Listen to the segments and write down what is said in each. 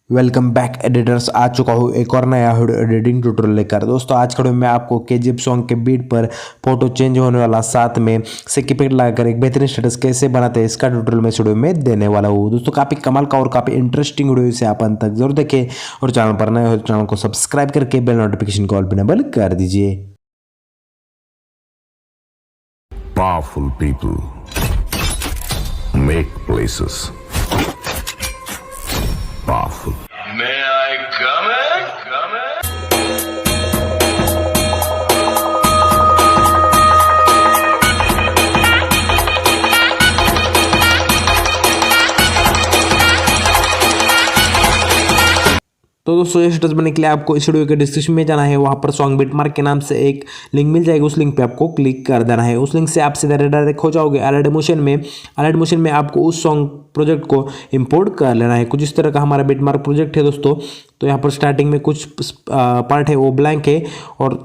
Welcome back editors. आ चुका हूँ एक और नया वीडियो एडिटिंग ट्यूटोरियल लेकर। दोस्तों आज के वीडियो में आपको केजीएफ सॉन्ग के बीट पर फोटो चेंज होने वाला, साथ में सिक इफेक्ट लगाकर एक बेहतरीन स्टेटस कैसे बनाते हैं इसका ट्यूटोरियल मैं इस वीडियो में देने वाला हूँ। दोस्तों काफ़ी कमाल का और काफ़ी इंटरेस्टिंग वीडियो, इसे आप अंत तक जरूर देखें और चैनल पर नए हो तो चैनल को सब्सक्राइब करके बेल नोटिफिकेशन को ऑल पर इनेबल कर दीजिए। Powerful people make places powerful. May I come in? Come in? तो दोस्तों ये स्टेटस बनने के लिए आपको इस वीडियो के डिस्क्रिप्शन में जाना है, वहाँ पर सॉन्ग बिटमार्क के नाम से एक लिंक मिल जाएगी, उस लिंक पे आपको क्लिक कर देना है। उस लिंक से आप सीधा डायरेक्ट हो जाओगे अलाइट मोशन में। अलाइट मोशन में आपको उस सॉन्ग प्रोजेक्ट को इंपोर्ट कर लेना है। कुछ इस तरह का हमारा बिटमार्क प्रोजेक्ट है दोस्तों। तो यहाँ पर स्टार्टिंग में कुछ पार्ट है वो ब्लैंक है और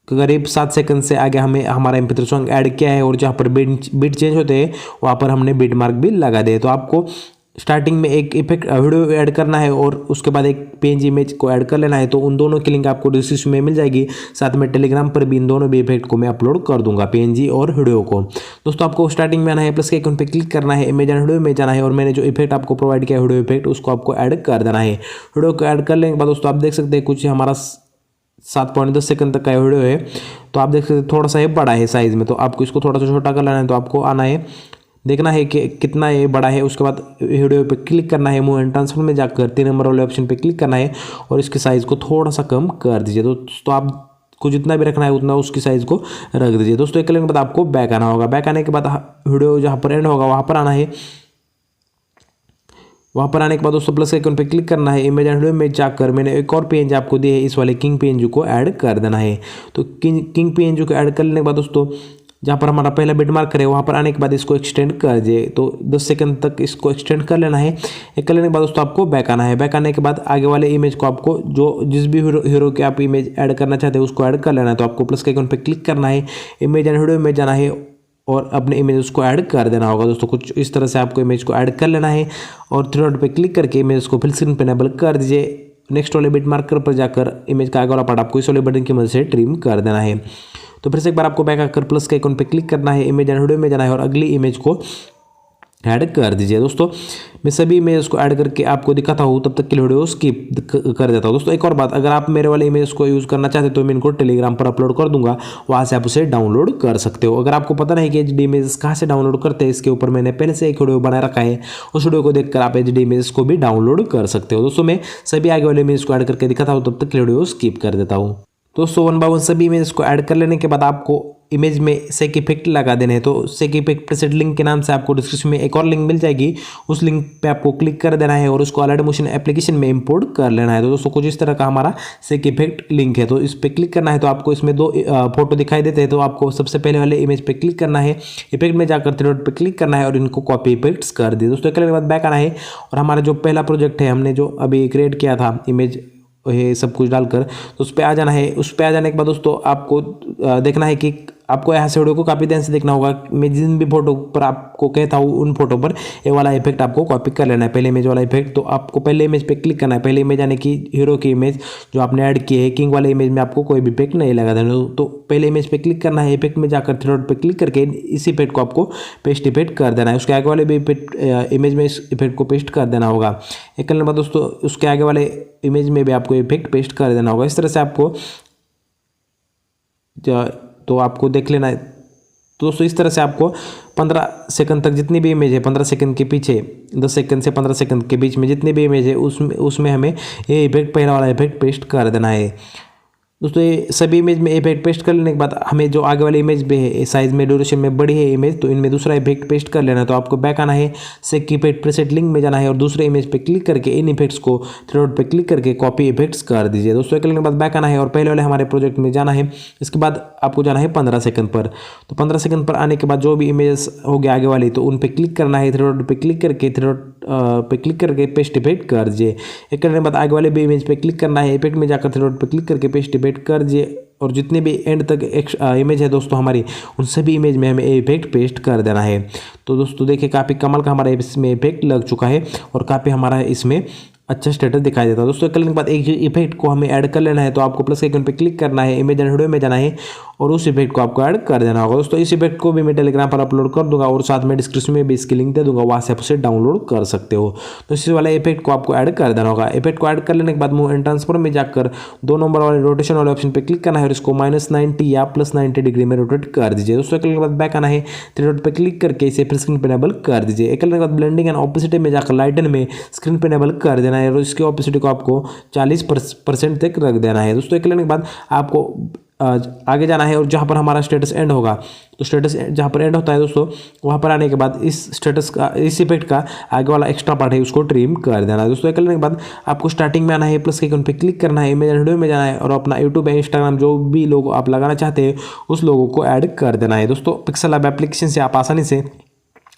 करीब 7 सेकंड से आगे हमें हमारा MP3 सॉन्ग ऐड किया है और जहाँ पर बीट चेंज होते हैं वहाँ पर हमने बीट मार्क भी लगा दिए। तो आपको स्टार्टिंग में एक इफेक्ट वीडियो ऐड करना है और उसके बाद एक PNG इमेज को ऐड कर लेना है। तो उन दोनों की लिंक आपको डिस्क्रिप्शन में मिल जाएगी, साथ में टेलीग्राम पर भी इन दोनों भी इफेक्ट को मैं अपलोड कर दूंगा, PNG और वीडियो को। दोस्तों आपको स्टार्टिंग में आना है, प्लस के आइकन पे क्लिक करना है, इमेज एंड वीडियो में जाना है और मैंने जो इफेक्ट आपको प्रोवाइड किया है वीडियो इफेक्ट, उसको आपको ऐड कर देना है। वीडियो को ऐड कर लेने के बाद दोस्तों आप देख सकते हैं कुछ हमारा 7.10 सेकंड तक का वीडियो है। तो आप देख सकते हैं थोड़ा सा ये बड़ा है साइज़ में, तो आपको इसको थोड़ा सा छोटा कर लेना है। तो आपको आना है, देखना है कि कितना ये बड़ा है। उसके बाद वीडियो पे क्लिक करना है, मूव एंड ट्रांसफर में जाकर 3 नंबर वाले ऑप्शन पे क्लिक करना है और इसके साइज़ को थोड़ा सा कम कर दीजिए। तो आपको जितना भी रखना है उतना उसकी साइज़ को रख दीजिए। दोस्तों एक करने के बाद आपको बैक आना होगा। बैक आने के बाद वीडियो जहाँ पर एंड होगा वहाँ पर आना है। वहाँ पर आने के बाद दोस्तों प्लस के आइकन पे क्लिक करना है, इमेज एंड वीडियो में जाकर मैंने एक और PNG आपको दी है, इस वाले किंग PNG को ऐड कर देना है। तो किंग PNG को ऐड कर लेने के बाद दोस्तों जहाँ पर हमारा पहला बिटमार्क है वहाँ पर आने के बाद इसको एक्सटेंड कर दिए। तो 10 सेकंड तक इसको एक्सटेंड कर लेना है। एक कर लेने के बाद दोस्तों आपको बैक आना है। बैक आने के बाद आगे वाले इमेज को आपको जिस भी हीरो के आप इमेज ऐड करना चाहते हैं उसको ऐड कर लेना है। तो आपको प्लस के आइकन पे क्लिक करना है, इमेज एंड वीडियो में जाना है और अपने इमेज को ऐड कर देना होगा। दोस्तों कुछ इस तरह से आपको इमेज को ऐड कर लेना है और 3 डॉट पे क्लिक करके इमेज को फिल स्क्रीन पे इनेबल कर दीजिए। नेक्स्ट वाले बिट मार्कर पर जाकर इमेज का आगे वाला पार्ट आपको इस वाले बटन की मदद से ट्रिम कर देना है। तो फिर से एक बार आपको बैक आकर प्लस के आइकन पे क्लिक करना है, इमेज एंड वीडियो में जाना है और अगली इमेज को ऐड कर दीजिए। दोस्तों मैं सभी इमेज को ऐड करके आपको दिखाता हूँ, तब तक के वीडियो स्किप कर देता हूँ। दोस्तों एक और बात, अगर आप मेरे वाले इमेज को यूज़ करना चाहते हो तो मैं इनको टेलीग्राम पर अपलोड कर दूंगा, वहाँ से आप उसे डाउनलोड कर सकते हो। अगर आपको पता नहीं कि HD इमेज कहाँ से डाउनलोड करते हैं, इसके ऊपर मैंने पहले से एक वीडियो बना रखा है, उस वीडियो को देखकर आप HD इमेज को भी डाउनलोड कर सकते हो। दोस्तों मैं सभी आगे वाले इमेज को ऐड करके दिखाता हूँ, तब तक वीडियो स्किप कर देता हूँ। दोस्तों 1 बाय 1 सभी इमेज को ऐड कर लेने के बाद आपको इमेज में सेक इफेक्ट लगा देने हैं। तो सेक इफेक्ट प्रीसेट लिंक के नाम से आपको डिस्क्रिप्शन में एक और लिंक मिल जाएगी, उस लिंक पे आपको क्लिक कर देना है और उसको अलाइट मोशन एप्लीकेशन में इंपोर्ट कर लेना है। तो दोस्तों कुछ इस तरह का हमारा सेक इफेक्ट लिंक है, तो इस पर क्लिक करना है। तो आपको इसमें 2 फोटो दिखाई देते हैं। तो आपको सबसे पहले वाले इमेज पे क्लिक करना है, इफेक्ट में जाकर 3 डॉट पे क्लिक करना है और इनको कॉपी इफेक्ट्स कर दिए। दोस्तों करने के बाद बैक आना है और हमारा जो पहला प्रोजेक्ट है हमने जो अभी क्रिएट किया था इमेज ये सब कुछ डालकर, तो उस पर आ जाना है। उस पर आ जाने के बाद दोस्तों आपको देखना है कि आपको यहाँ से वीडियो को काफ़ी ध्यान से देखना होगा। मैं जिन भी फोटो पर आपको कहता हूँ उन फोटो पर ये वाला इफेक्ट आपको कॉपी कर लेना है, पहले इमेज वाला इफेक्ट। तो आपको पहले इमेज पे क्लिक करना है, पहले इमेज यानी कि हीरो की इमेज जो आपने ऐड की है। किंग वाले इमेज में आपको कोई भी इफेक्ट नहीं लगा देना। तो पहले इमेज पे क्लिक करना है, इफेक्ट में जाकर 3 डॉट पे क्लिक करके इस इफेक्ट को आपको पेस्ट इफेक्ट कर देना है। उसके आगे वाले भी इमेज में इस इफेक्ट को पेस्ट कर देना होगा। एक करने के बाद दोस्तों उसके आगे वाले इमेज में भी आपको इफेक्ट पेस्ट कर देना होगा। इस तरह से आपको तो आपको देख लेना है। तो दोस्तों इस तरह से आपको 15 सेकंड तक जितनी भी इमेज है, 15 सेकंड के पीछे 10 सेकंड से 15 सेकंड के बीच में जितनी भी इमेज है उसमें हमें ये इफेक्ट पहला वाला इफेक्ट पेस्ट कर देना है। दोस्तों ये सभी इमेज में इफेक्ट पेस्ट कर लेने के बाद हमें जो आगे वाली इमेज पे है साइज में ड्यूरेशन में बड़ी है इमेज, तो इनमें दूसरा इफेक्ट पेस्ट कर लेना है। तो आपको बैक आना है, सेक इफेक्ट प्रीसेट लिंक में जाना है और दूसरे इमेज पे क्लिक करके इन इफेक्ट्स को 3 डॉट पे क्लिक करके कॉपी इफेक्ट्स कर दीजिए। दोस्तों करने के बाद बैक आना है और पहले वाले हमारे प्रोजेक्ट में जाना है। इसके बाद आपको जाना है 15 सेकंड पर। तो 15 सेकंड पर आने के बाद जो भी इमेज हो गया आगे वाली, तो उन पर क्लिक करना है, 3 डॉट पे क्लिक करके 3 डॉट पे क्लिक करके पेस्ट इफेक्ट कर दीजिए। एक करने के बाद आगे वाले भी इमेज पे क्लिक करना है, इफेक्ट में जाकर 3 डॉट पे क्लिक करके पेस्ट इफेक्ट कर दीजिए और जितने भी एंड तक इमेज है दोस्तों हमारी, उन सभी इमेज में हमें इफेक्ट पेस्ट कर देना है। तो दोस्तों देखिए काफ़ी कमाल का हमारा इसमें इफेक्ट लग चुका है और काफ़ी हमारा इसमें अच्छा स्टेटस दिखाई देता है। दोस्तों करने के बाद एक इफेक्ट को हमें ऐड कर लेना है, तो आपको प्लस के आइकन पे क्लिक करना है, इमेज एंड वीडियो में जाना है और उस इफेक्ट को आपको ऐड कर देना होगा। दोस्तों इस इफेक्ट को भी मैं टेलीग्राम पर अपलोड कर दूंगा और साथ में डिस्क्रिप्शन में भी इसकी लिंक दे दूंगा, वहाँ से आप उसे डाउनलोड कर सकते हो। तो इस वाला इफेक्ट को आपको ऐड कर देना होगा। इफेक्ट को ऐड कर लेने के बाद मूव एंड ट्रांसफर में जाकर 2 नंबर वाले रोटेशन वाले ऑप्शन पर क्लिक करना है और इसको -90 या +90 डिग्री में रोटेट कर दीजिए। दोस्तों करने के बाद बैक आना है, 3 डॉट पर क्लिक करके इसे फिर स्क्रीन पर इनेबल कर दीजिए। करने के बाद ब्लेंडिंग एंड ऑपोसिटी में जाकर लाइटन में स्क्रीन पर इनेबल कर देना है और इसकी ऑपोसिटी को आपको 40% तक रख देना है। दोस्तों करने के बाद आपको आगे जाना है और जहाँ पर हमारा स्टेटस एंड होगा, तो स्टेटस जहाँ पर एंड होता है दोस्तों, वहाँ पर आने के बाद इस स्टेटस का, इस इफेक्ट का आगे वाला एक्स्ट्रा पार्ट है उसको ट्रिम कर देना है। दोस्तों करने के बाद आपको स्टार्टिंग में आना है, प्लस के आइकन पे क्लिक करना है, इमेज एंड वीडियो में जाना है और अपना यूट्यूब या इंस्टाग्राम जो भी लोगो आप लगाना चाहते हैं उस लोगों को ऐड कर देना है। दोस्तों पिक्सल लैब एप्लीकेशन से आप आसानी से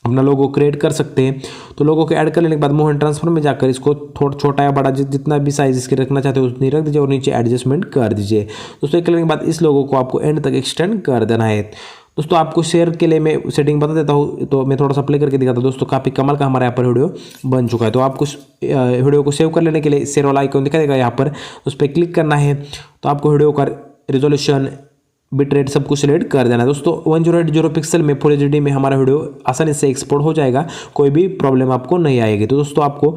अपना लोगो क्रिएट कर सकते हैं। तो लोगो को ऐड कर लेने के बाद मूव एंड ट्रांसफर में जाकर इसको थोड़ा छोटा या बड़ा जितना भी साइज इसके रखना चाहते हो उतनी रख दीजिए और नीचे एडजस्टमेंट कर दीजिए। दोस्तों करने के बाद इस लोगो को आपको एंड तक एक्सटेंड कर देना है। दोस्तों आपको शेयर के लिए मैं सेटिंग बता देता हूँ, तो मैं थोड़ा सा प्ले करके दिखाता हूँ। दोस्तों काफ़ी कमाल का हमारे यहाँ पर वीडियो बन चुका है। तो आपको वीडियो को सेव कर लेने के लिए शेयर वाला आइकन दिखा देगा यहाँ पर, उस पर क्लिक करना है। तो आपको वीडियो का रिजोल्यूशन, बिट रेट सब कुछ सिलेक्ट कर देना है। दोस्तों 1080 पिक्सल में फुल एचडी में हमारा वीडियो आसानी से एक्सपोर्ट हो जाएगा, कोई भी प्रॉब्लम आपको नहीं आएगी। तो दोस्तों आपको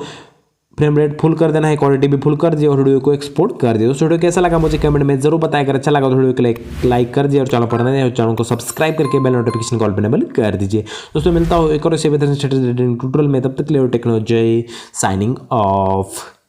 फ्रेम रेट फुल कर देना है, क्वालिटी भी फुल कर दिए और वीडियो को एक्सपोर्ट कर दिए। दोस्तों वीडियो कैसा लगा मुझे कमेंट में जरूर बताया। अगर अच्छा लगा तो वीडियो को लाइक कर दिए और चैनल पर नए हो चैनल को सब्सक्राइब करके बेल नोटिफिकेशन कॉल पर इनेबल कर दीजिए। दोस्तों मिलता हूँ एक और ऐसे ट्यूटोरियल में, तब तक के लिए टेक्नो जय साइनिंग ऑफ।